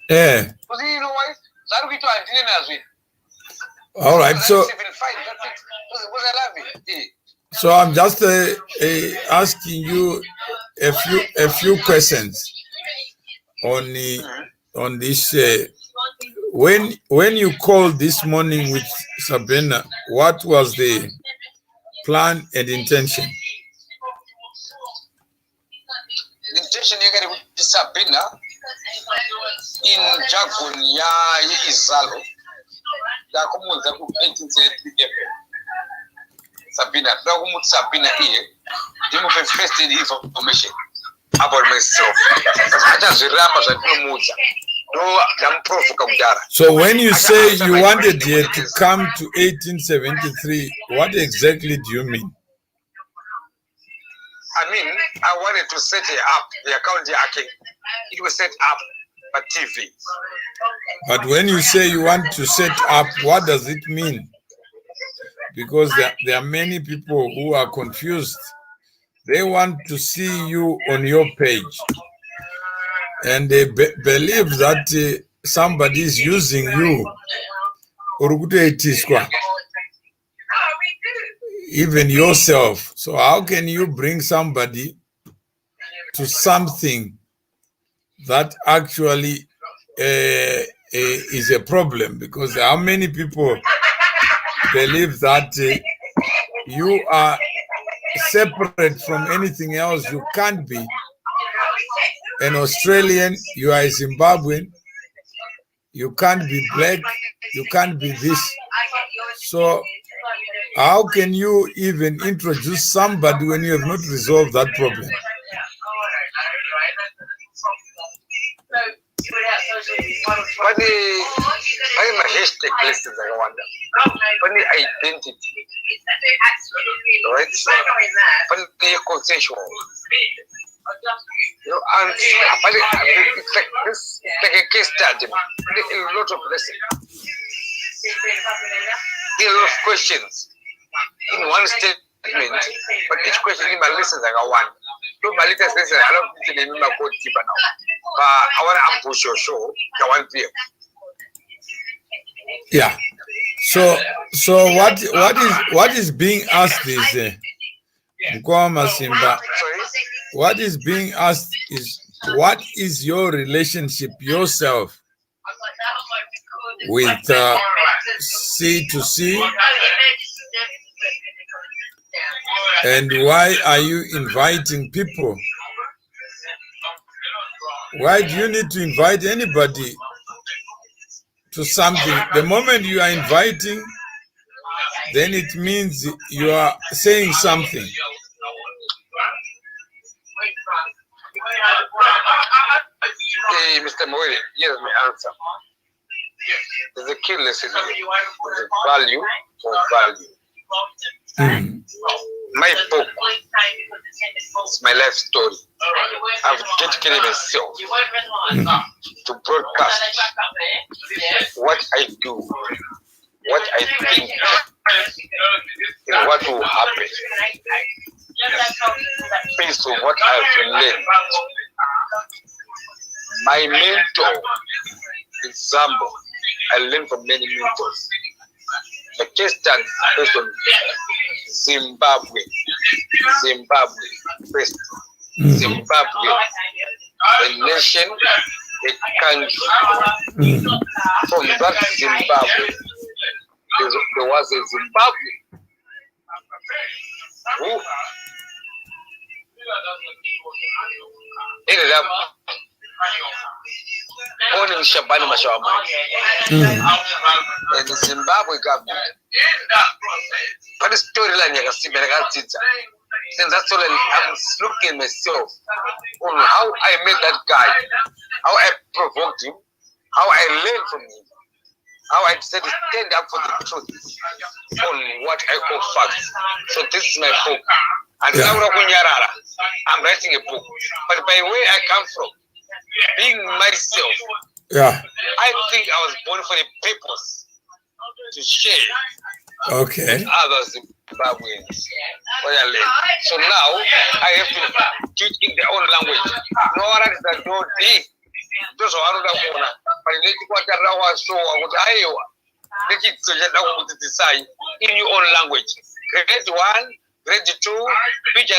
Yeah. All right. So I'm just asking you a few questions on this. When you called this morning with Sabrina, what was the plan and intention? The intention you Sabrina in Jagun ya Izalo. Sabina, Sabina here, you move first in information about myself. So when you say you wanted to come to 1873, what exactly do you mean? I mean, I wanted to set it up, the account it was set up by TV. But when you say you want to set up, what does it mean? Because there are many people who are confused. They want to see you on your page. And they believe that somebody is using you. Even yourself. So how can you bring somebody to something that actually is a problem? Because how many people believe that you are separate from anything else? You can't be an Australian, you are a Zimbabwean, you can't be black, you can't be this. So how can you even introduce somebody when you have not resolved that problem? But I'm a hashtag list is I wonder. But the identity, right? But the consensual. You know, and it's like this, like a case study. A lot of lessons. There are a lot of questions in one statement, but each question in my lessons like one. So my latest lesson, I don't think I go deeper now. But I want to ambush your show. I want to. Yeah. So what is being asked is Simba. What is being asked is what is your relationship yourself with C2C, and why are you inviting people? Why do you need to invite anybody to something? The moment you are inviting, then it means you are saying something. Hey, Mr. Moe, here's my answer. There's a key lesson here. There's a value for value. My book is my life story. I've dedicated myself to broadcast what I do, what I think, and what will happen based on what I've learned. My mentor is Zambo. I learned from many mentors. The case study based on Zimbabwe first. Zimbabwe, a nation, a country. From that Zimbabwe, there was a Zimbabwe who ended up owning Shabani Mashawamani and the Zimbabwe government. But the storyline you can see, since that's all I'm looking at myself on how I met that guy, how I provoked him, how I learned from him, how I decided to stand up for the truth on what I call facts. So this is my book. And now I'm writing a book. But by where I come from, being myself, I think I was born for a purpose to share with others Zimbabweans. So now I have to teach in their own language. No one is that no deep. Those are other corner. But let you what I show what Iowa. Let it decide in your own language. Grade 1, grade 2, picture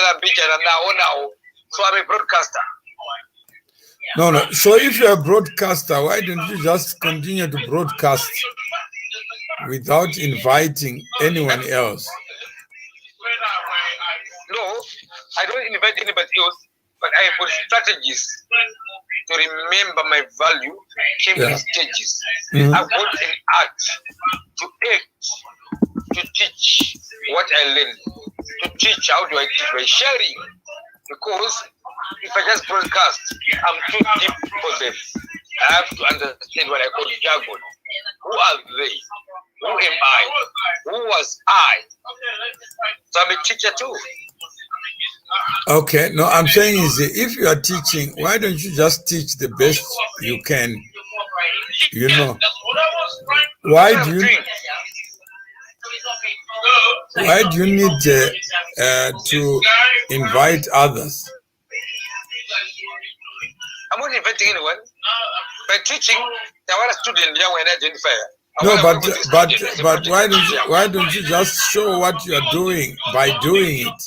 now. So I'm a broadcaster. No. So if you're a broadcaster, why don't you just continue to broadcast without inviting anyone else? No, I don't invite anybody else, but I put strategies to remember my value came in stages. I've got an art to act, to teach what I learned, to teach how do I teach by sharing. Because if I just broadcast, I'm too deep for them. I have to understand what I call jargon. Who are they? Who am I? Who was I? So I'm a teacher too. Okay, no, I'm saying is if you are teaching, why don't you just teach the best you can? You know, why do you need to invite others? I'm not inviting anyone. By teaching, there were students young and identifier. No, but why don't you just show what you are doing by doing it?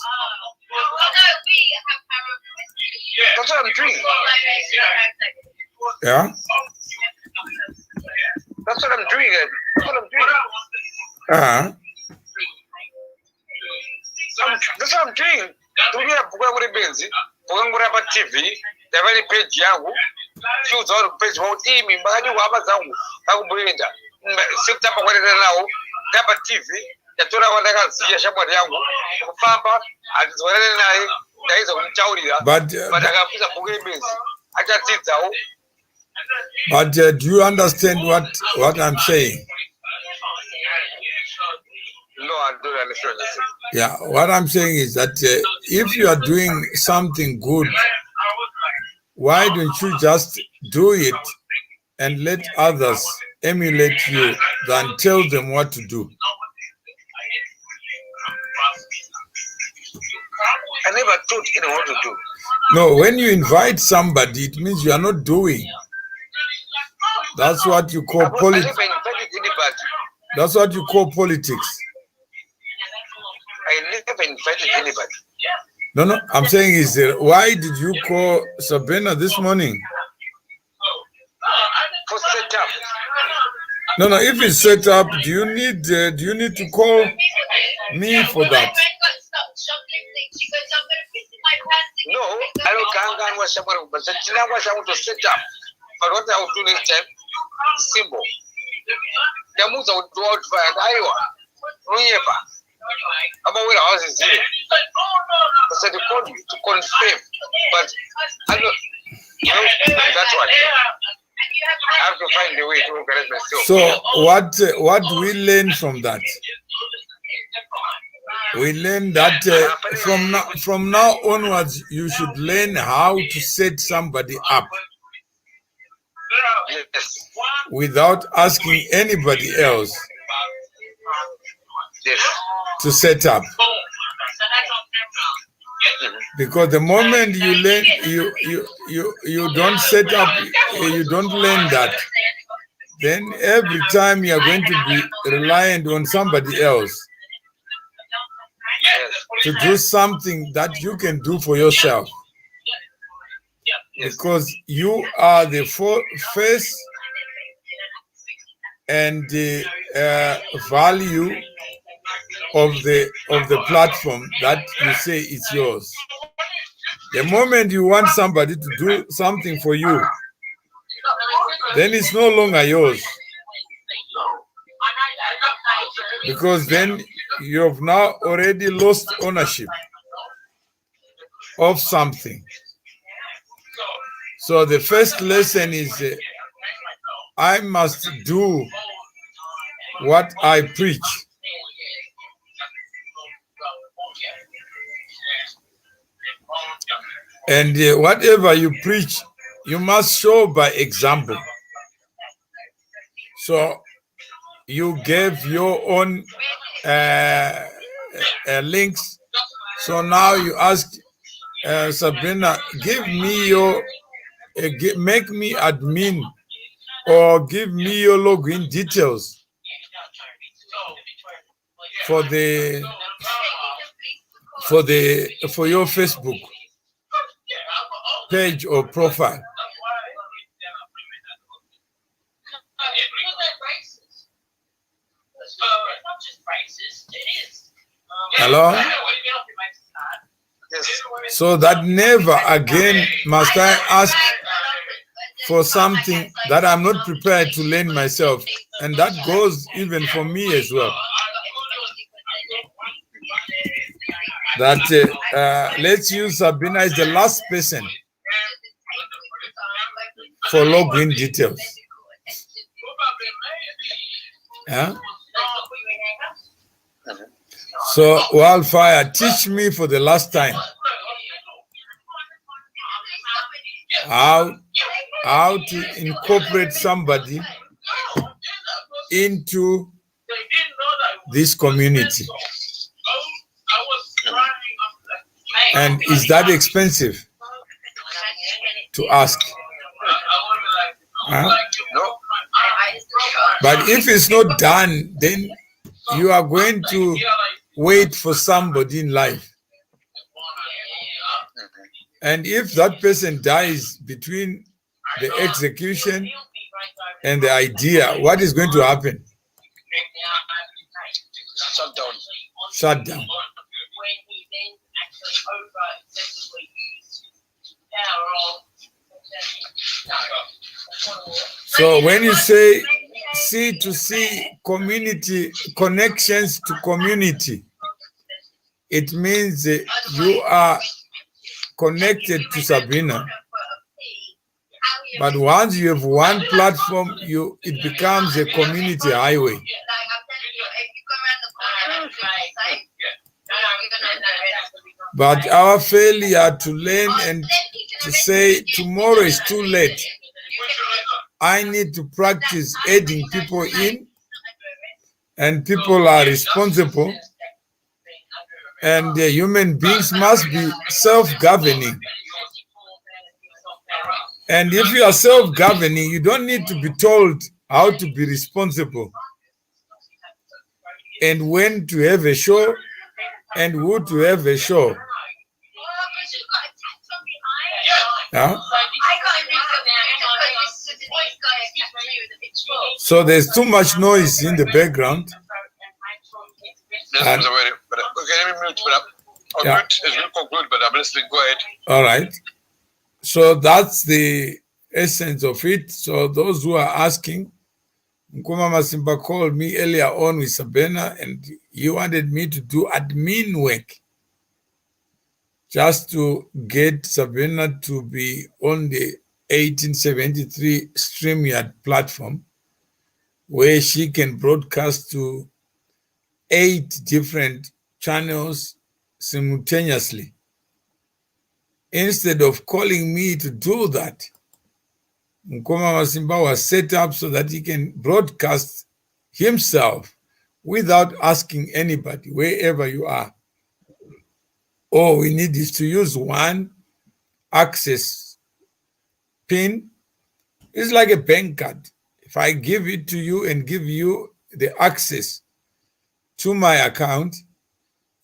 That's what I'm doing. Yeah. That's what I'm doing. That's what I'm doing. TV, the very page yangu, choose all page how team in Badu Wabazangu, Abuenda, September now, Tapa TV, the Tura Wanaga, Shabbat Yangu, Papa, and it's days of Chauria, but I have put a Bugabins. I just sit down. But do you understand what I'm saying? No, I don't understand. Yeah, what I'm saying is that if you are doing something good, why don't you just do it and let others emulate you than tell them what to do? I never taught anyone what to do. No, when you invite somebody, it means you are not doing. That's what you call politics. That's what you call politics. I never invited anybody. No, I'm saying is why did you call Sabina this morning? For setup. No, if it's set up, do you need to call me for that? No, I don't can't was someone, but I want to set up. But what I will do next time is simple. The moves I would do out for Iowa. I'm aware the house is here. I said they called me to confirm, but I don't that's one. I have to find a way to organize myself. So what do we learn from that? We learn that from now onwards, you should learn how to set somebody up without asking anybody else to set up. Because the moment you learn, you don't set up, you don't learn that, then every time you are going to be reliant on somebody else to do something that you can do for yourself. Because you are the first and the value of the platform that you say it's yours. The moment you want somebody to do something for you, then it's no longer yours. Because then you have now already lost ownership of something. So the first lesson is I must do what I preach. And whatever you preach, you must show by example. So you gave your own links. So now you ask Sabrina, give me your, make me admin, or give me your login details for your Facebook page or profile. Hello? Yes. So that never again must I ask for something that I'm not prepared to learn myself. And that goes even for me as well. That let's use Sabina as the last person for login details. Yeah? So, Wildfire, teach me for the last time how to incorporate somebody into this community. And is that expensive to ask? Huh? No. But if it's not done, then you are going to wait for somebody in life. And if that person dies between the execution and the idea, what is going to happen? Shut down. Shut down. So when you say C2C community, connections to community, it means you are connected to Sabrina. But once you have one platform, it becomes a community highway. But our failure to learn and to say tomorrow is too late. I need to practice adding people in, and people are responsible, and the human beings must be self-governing. And if you are self-governing, you don't need to be told how to be responsible and when to have a show and who to have a show. Yeah? So there's too much noise in the background. Yes, but okay, let me mute, but I'll mute as we conclude, but I'm listening. Go ahead. All right. So that's the essence of it. So those who are asking, Nkuma Masimba called me earlier on with Sabina, and he wanted me to do admin work just to get Sabina to be on the 1873 StreamYard platform, where she can broadcast to 8 different channels simultaneously. Instead of calling me to do that, Nkuma Masimba was set up so that he can broadcast himself without asking anybody, wherever you are. All we need is to use one access PIN. It's like a bank card. If I give it to you and give you the access to my account,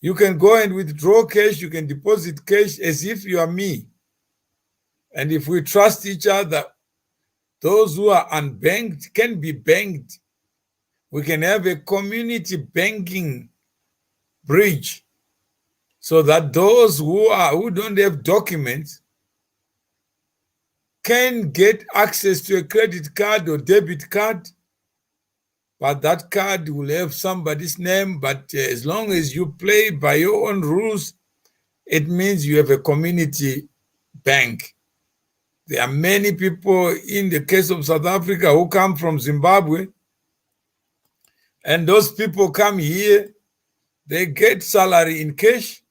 you can go and withdraw cash, you can deposit cash as if you are me. And if we trust each other, those who are unbanked can be banked. We can have a community banking bridge so that those who don't have documents can get access to a credit card or debit card, but that card will have somebody's name. But as long as you play by your own rules, it means you have a community bank. There are many people in the case of South Africa who come from Zimbabwe, and those people come here, they get salary in cash,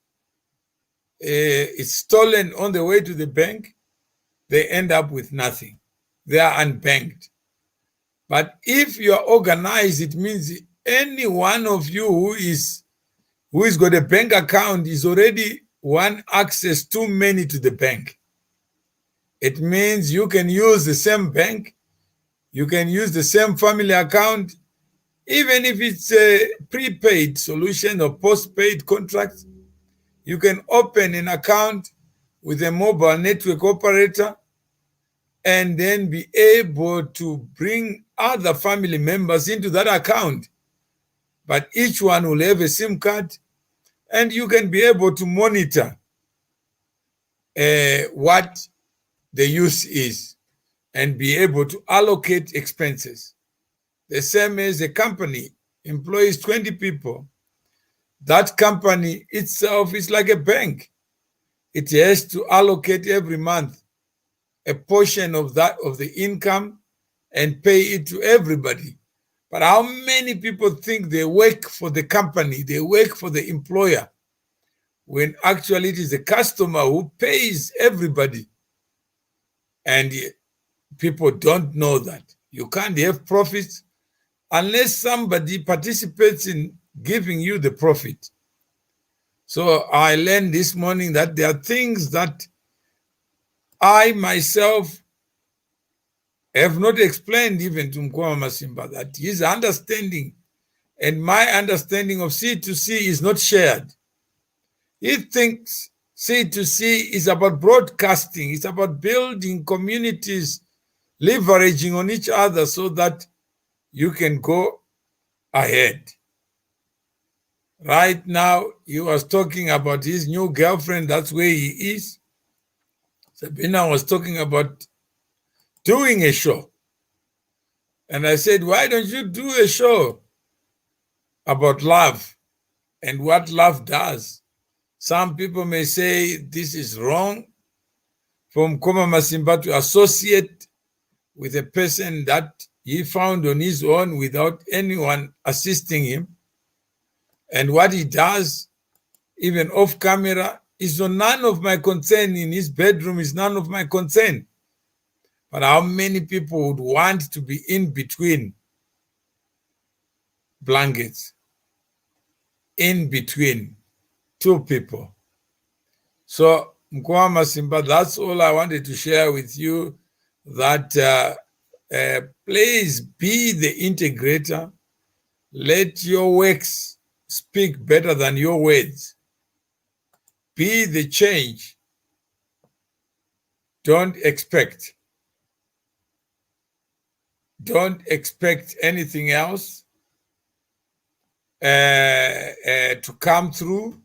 it's stolen on the way to the bank, they end up with nothing. They are unbanked. But if you are organized, it means any one of you who has got a bank account is already one access too many to the bank. It means you can use the same bank, you can use the same family account, even if it's a prepaid solution or postpaid contract. You can open an account with a mobile network operator and then be able to bring other family members into that account. But each one will have a SIM card, and you can be able to monitor what the use is and be able to allocate expenses. The same as a company employs 20 people. That company itself is like a bank. It has to allocate every month a portion of that, of the income, and pay it to everybody. But how many people think they work for the company, they work for the employer, when actually it is the customer who pays everybody? And people don't know that. You can't have profits unless somebody participates in giving you the profit. So I learned this morning that there are things that I myself have not explained even to Mkwama Masimba, that his understanding and my understanding of C2C is not shared. He thinks C2C is about broadcasting, it's about building communities, leveraging on each other so that you can go ahead. Right now, he was talking about his new girlfriend, that's where he is. Sabina was talking about doing a show. And I said, why don't you do a show about love and what love does? Some people may say this is wrong for Mkwama Masimba to associate with a person that he found on his own without anyone assisting him. And what he does, even off camera, is none of my concern. In his bedroom is none of my concern. But how many people would want to be in between blankets, in between two people? So, Mkwama Masimba, that's all I wanted to share with you, that please be the integrator. Let your works speak better than your words. Be the change. Don't expect anything else to come through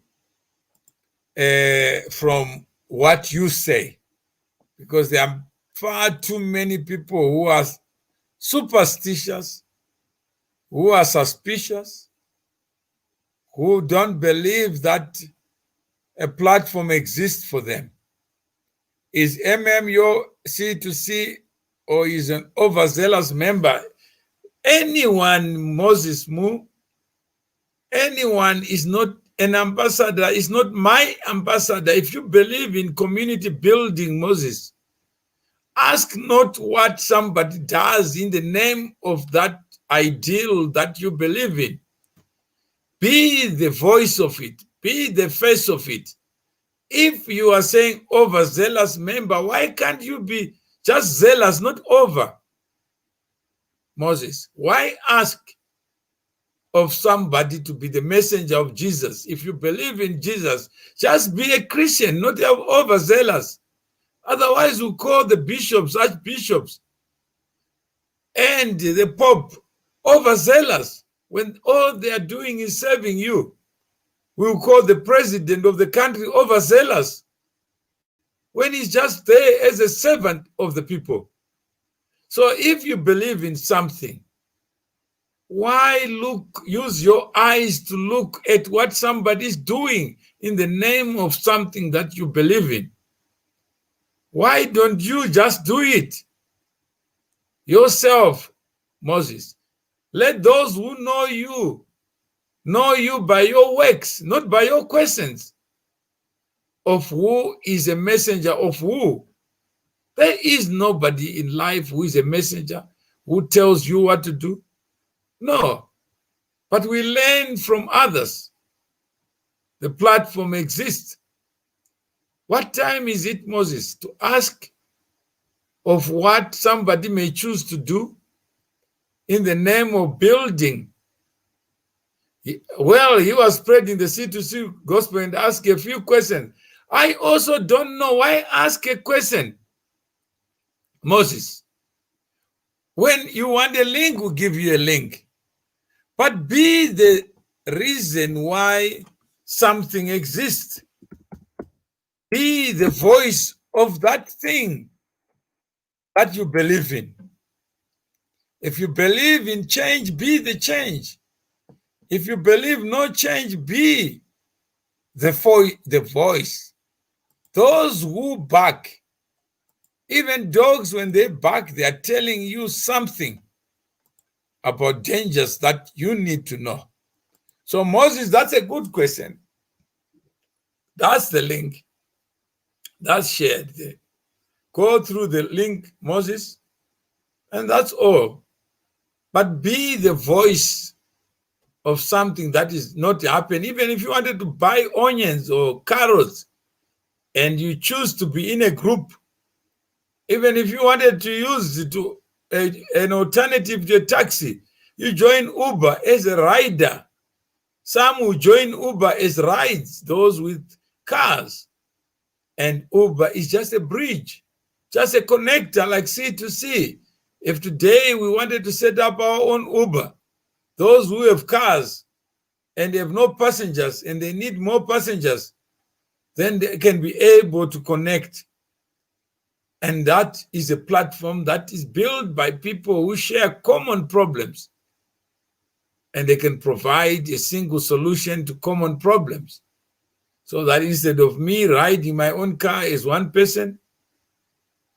from what you say, because there are far too many people who are superstitious, who are suspicious, who don't believe that a platform exists for them. Is your C2C, or is an overzealous member? Anyone, Moses Mu, anyone is not an ambassador, is not my ambassador. If you believe in community building, Moses, ask not what somebody does in the name of that ideal that you believe in. Be the voice of it. Be the face of it. If you are saying overzealous member, why can't you be just zealous, not over? Moses, why ask of somebody to be the messenger of Jesus? If you believe in Jesus, just be a Christian, not overzealous. Otherwise, we'll call the bishops, archbishops, and the Pope overzealous when all they are doing is serving you. We'll call the president of the country overzealous when he's just there as a servant of the people. So if you believe in something, why use your eyes to look at what somebody's doing in the name of something that you believe in? Why don't you just do it yourself, Moses? Let those who know you by your works, not by your questions of who is a messenger of who. There is nobody in life who is a messenger, who tells you what to do. No. But we learn from others. the platform exists. What time is it, Moses, to ask of what somebody may choose to do in the name of building? Well, he was spreading the C2C gospel and asked a few questions. I also don't know why ask a question, Moses. When you want a link, we'll give you a link. But be the reason why something exists. Be the voice of that thing that you believe in. If you believe in change, be the change. If you believe no change, be the voice. Those who bark, even dogs, when they bark, they are telling you something about dangers that you need to know. So Moses, that's a good question. That's the link. That's shared there. Go through the link, Moses, and that's all. But be the voice of something that is not happening. Even if you wanted to buy onions or carrots and you choose to be in a group, even if you wanted to use an alternative to a taxi, you join Uber as a rider. Some who join Uber as rides, those with cars. And Uber is just a bridge, just a connector like C2C. If today we wanted to set up our own Uber, those who have cars and have no passengers and they need more passengers, then they can be able to connect. And that is a platform that is built by people who share common problems. And they can provide a single solution to common problems. So that instead of me riding my own car as one person,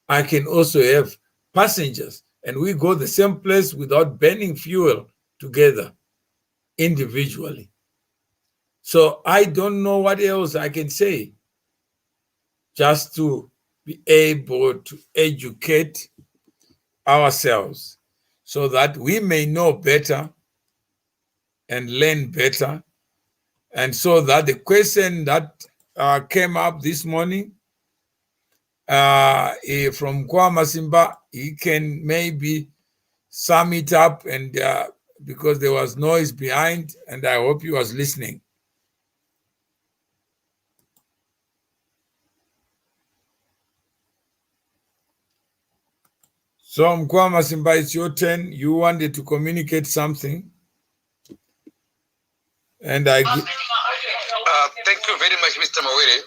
I can also have passengers. And we go the same place without burning fuel together, individually. So I don't know what else I can say. Just to be able to educate ourselves so that we may know better and learn better. And so that the question that came up this morning from Kwama Simba, he can maybe sum it up, and because there was noise behind, and I hope he was listening. So Mkwama Simba, it's your turn. You wanted to communicate something. And I thank you very much, Mr. Mawere.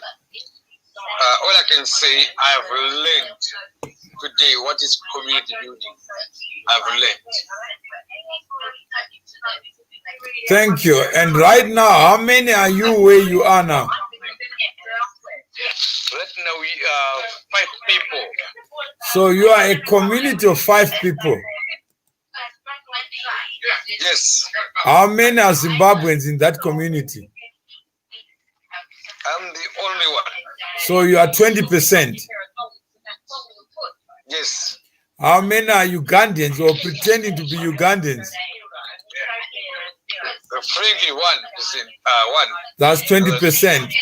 All I can say, I have learned today what is community building. I've learned. Thank you. And right now, how many are you where you are now? Right now we are 5 people. So you are a community of 5 people. Yes. How many are Zimbabweans in that community? I'm the only one. So you are 20%. Yes. How many are Ugandans or pretending to be Ugandans? Frankly, 1%. That's 20%.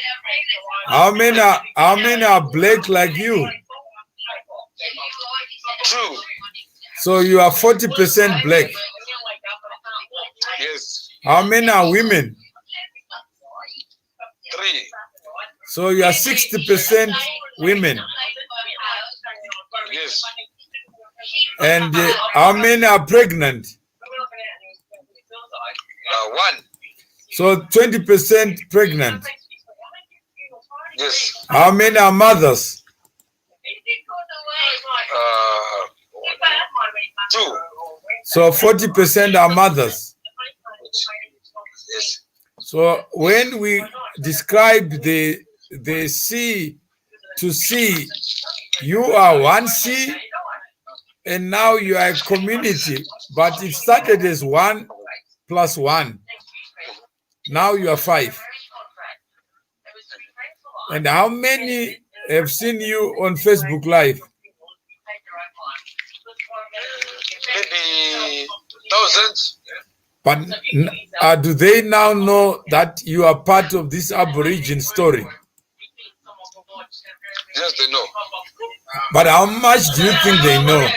How many are black like you? 2. So you are 40% black. Yes. How many are women? 3. So you are 60% women. Yes. And how many are pregnant? 1. So 20% pregnant. Yes. How many are mothers? 2. So 40% are mothers. Yes. So when we describe the C to C, you are 1C, and now you are a community, but it started as 1 plus 1. Now you are 5. And how many have seen you on Facebook Live? Maybe thousands. But do they now know that you are part of this Aborigine story? Yes, they know. But how much do you think they know?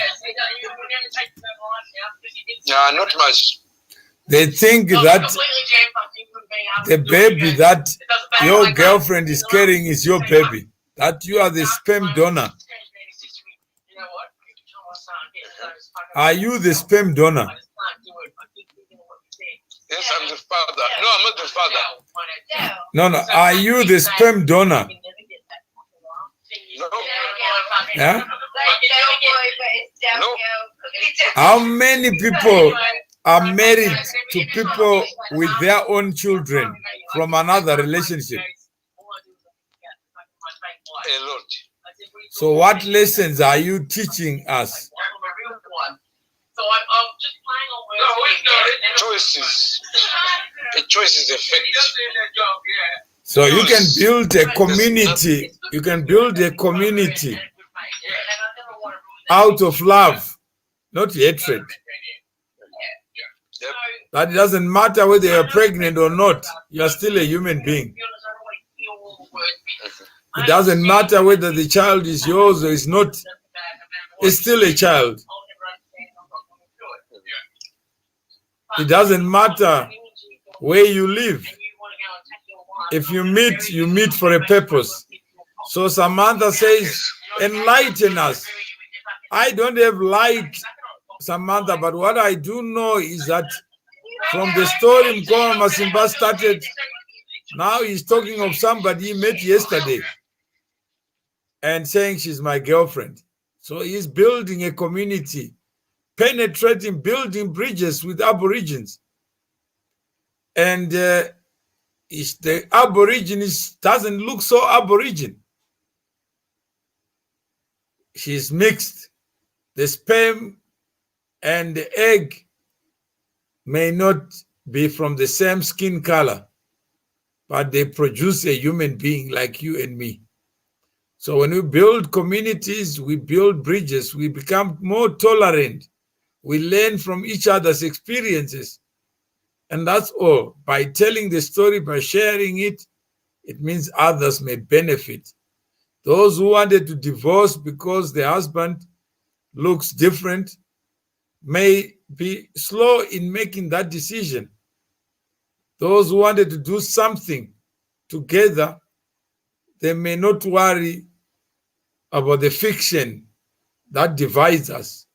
Not much. They think that the baby that your girlfriend is carrying is your baby, that you are the sperm donor. Are you the sperm donor? Yes, I'm the father. No, I'm not the father. No. Are you the sperm donor? No. Yeah? No. How many people are married to people with their own children from another relationship? A lot. So what lessons are you teaching us? Choices. A choice is a fact. So you can build a community. You can build a community out of love, not hatred. Yep. That it doesn't matter whether you're pregnant or not, you're still a human being. It doesn't matter whether the child is yours or is not, it's still a child. It doesn't matter where you live. If you meet for a purpose. So Samantha says, enlighten us. I don't have light, Samantha, but what I do know is that from the story Mkoma Masimba started, now he's talking of somebody he met yesterday and saying she's my girlfriend. So he's building a community, penetrating, building bridges with Aborigines. And the Aborigines doesn't look so Aborigine. She's mixed. The sperm and the egg may not be from the same skin color, but they produce a human being like you and me. So when we build communities, we build bridges, we become more tolerant. We learn from each other's experiences. And that's all. By telling the story, by sharing it, it means others may benefit. Those who wanted to divorce because the husband looks different may be slow in making that decision. Those who wanted to do something together, they may not worry about the fiction that divides us.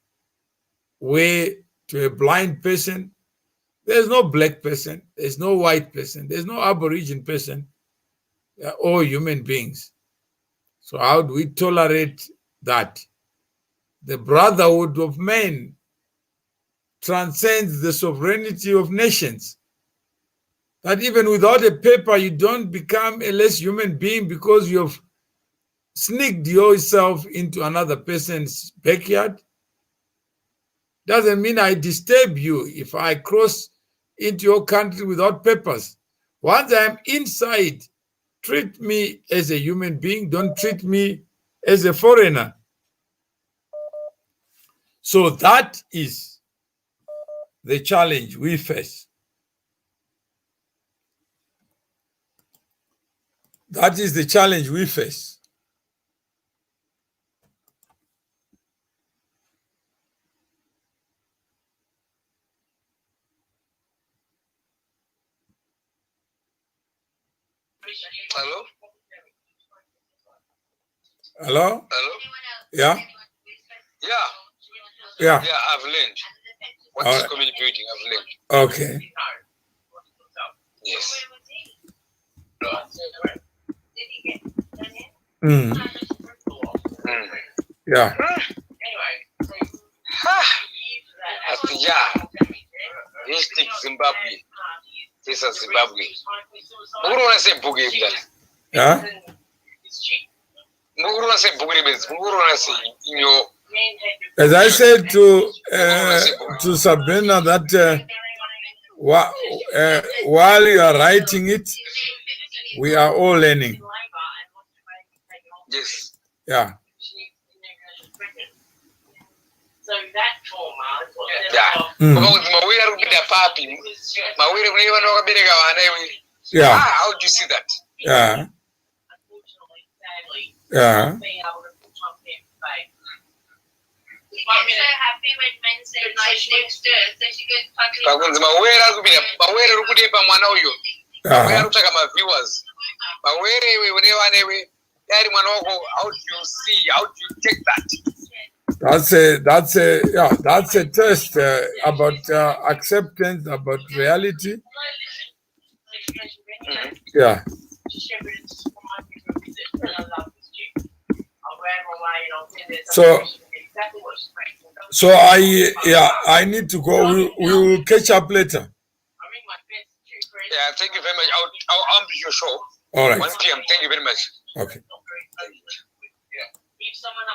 Where to a blind person, there's no black person, there's no white person, there's no Aborigine person. They're all human beings. So how do we tolerate that? The brotherhood of men transcends the sovereignty of nations. That even without a paper, you don't become a less human being because you've sneaked yourself into another person's backyard. Doesn't mean I disturb you if I cross into your country without papers. Once I'm inside, treat me as a human being. Don't treat me as a foreigner. So that is the challenge we face. That is the challenge we face. Hello? Hello? Hello? Yeah? Yeah. Yeah. Yeah, I've learned. What is community building? I've learned. Okay. Yes. Mm. Yeah. Yeah. This stick Zimbabwe. This is Zimbabwe. Who want to say boogie? Yeah. Who want to say boogie? Who want to say in your. As I said to Sabrina that while you are writing it, we are all learning. Yes. Yeah. Yeah. Because mawere ari kupinda papi, mawere kune vana vakabereka vana iwe. Yeah. How do you see that? Yeah. Yeah. Pakunzi mawere ari kupinda, mawere ari kudepa mwana uyo. Mawere ari kutsvaka ma-viewers. Mawere iwe une vana iwe. Yari mwana wako, how do you see, how do you take that? That's a test about acceptance, about reality. Yeah. So I need to go. We will catch up later. Yeah, thank you very much. I'll be your show. All right. 1 p.m. Thank you very much. Okay.